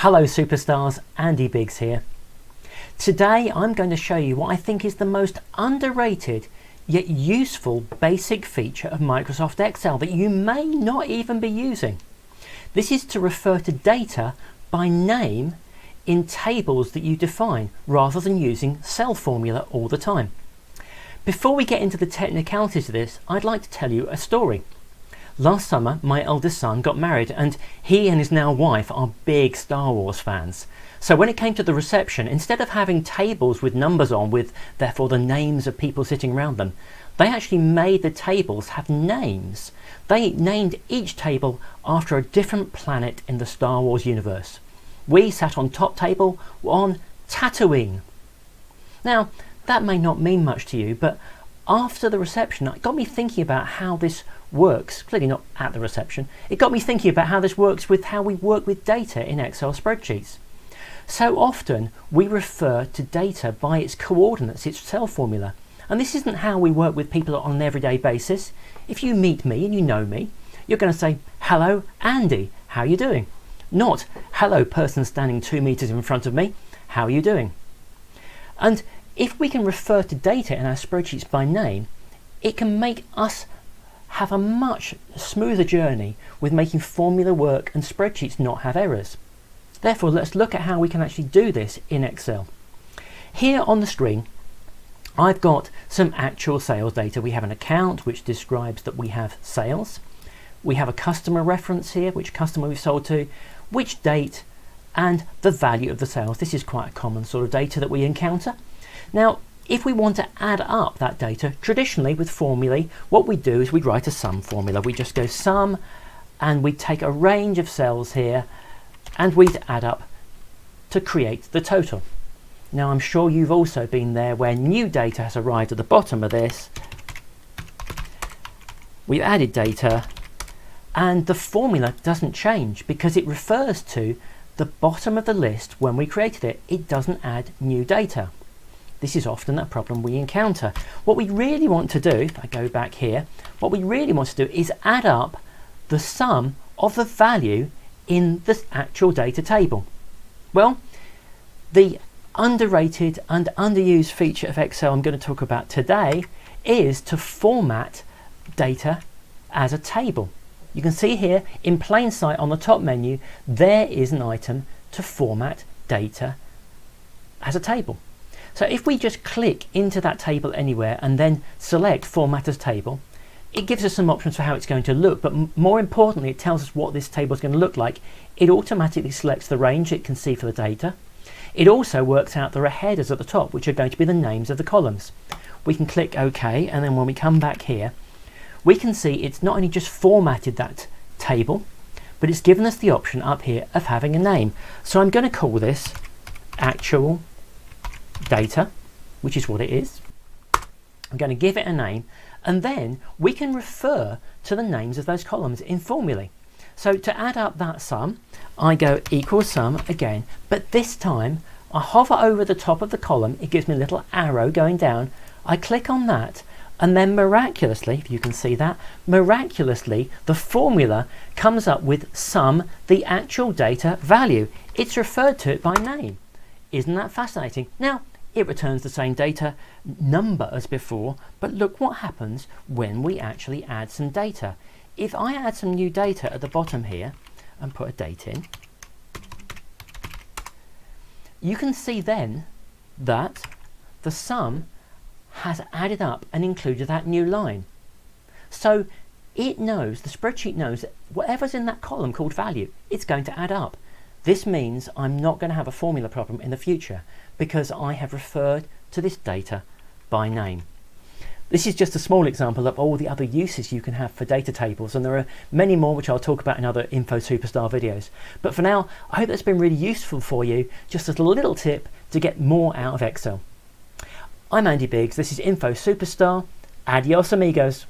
Hello superstars, Andy Biggs here. Today I'm going to show you what I think is the most underrated yet useful basic feature of Microsoft Excel that you may not even be using. This is to refer to data by name in tables that you define rather than using cell formula all the time. Before we get into the technicalities of this, I'd like to tell you a story. Last summer, my eldest son got married and he and his now wife are big Star Wars fans. So when it came to the reception, instead of having tables with numbers on with therefore the names of people sitting around them, they actually made the tables have names. They named each table after a different planet in the Star Wars universe. We sat on top table on Tatooine. Now, that may not mean much to you, but after the reception, it got me thinking about how this works. Clearly not at the reception. It got me thinking about how this works with how we work with data in Excel spreadsheets. So often we refer to data by its coordinates, its cell formula. And this isn't how we work with people on an everyday basis. If you meet me and you know me, you're going to say, "Hello, Andy, how are you doing?" Not, "Hello, person standing 2 meters in front of me, how are you doing?" And if we can refer to data in our spreadsheets by name, it can make us have a much smoother journey with making formula work and spreadsheets not have errors. Therefore, let's look at how we can actually do this in Excel. Here on the screen, I've got some actual sales data. We have an account which describes that we have sales. We have a customer reference here, which customer we've sold to, which date, and the value of the sales. This is quite a common sort of data that we encounter. Now, if we want to add up that data, traditionally with formulae, what we do is we write a sum formula. We just go sum and we take a range of cells here and we'd add up to create the total. Now, I'm sure you've also been there where new data has arrived at the bottom of this. We've added data and the formula doesn't change because it refers to the bottom of the list when we created it. It doesn't add new data. This is often a problem we encounter. What we really want to do, if I go back here, what we really want to do is add up the sum of the value in the actual data table. Well, the underrated and underused feature of Excel I'm going to talk about today is to format data as a table. You can see here in plain sight on the top menu, there is an item to format data as a table. So if we just click into that table anywhere and then select Format as Table, it gives us some options for how it's going to look, but more importantly, it tells us what this table is going to look like. It automatically selects the range it can see for the data. It also works out there are headers at the top, which are going to be the names of the columns. We can click OK, and then when we come back here, we can see it's not only just formatted that table, but it's given us the option up here of having a name. So I'm going to call this Actual Data, which is what it is. I'm going to give it a name, and then we can refer to the names of those columns in formulae. So to add up that sum, I go equals sum again, but this time I hover over the top of the column. It gives me a little arrow going down. I click on that, and then miraculously, if you can see that, miraculously the formula comes up with sum, the actual data value. It's referred to it by name. Isn't that fascinating? Now, it returns the same data number as before, but look what happens when we actually add some data. If I add some new data at the bottom here and put a date in, you can see then that the sum has added up and included that new line. So it knows, the spreadsheet knows that whatever's in that column called value, it's going to add up. This means I'm not going to have a formula problem in the future because I have referred to this data by name. This is just a small example of all the other uses you can have for data tables, and there are many more which I'll talk about in other Info Superstar videos. But for now, I hope that's been really useful for you, just as a little tip to get more out of Excel. I'm Andy Biggs, this is Info Superstar. Adios amigos.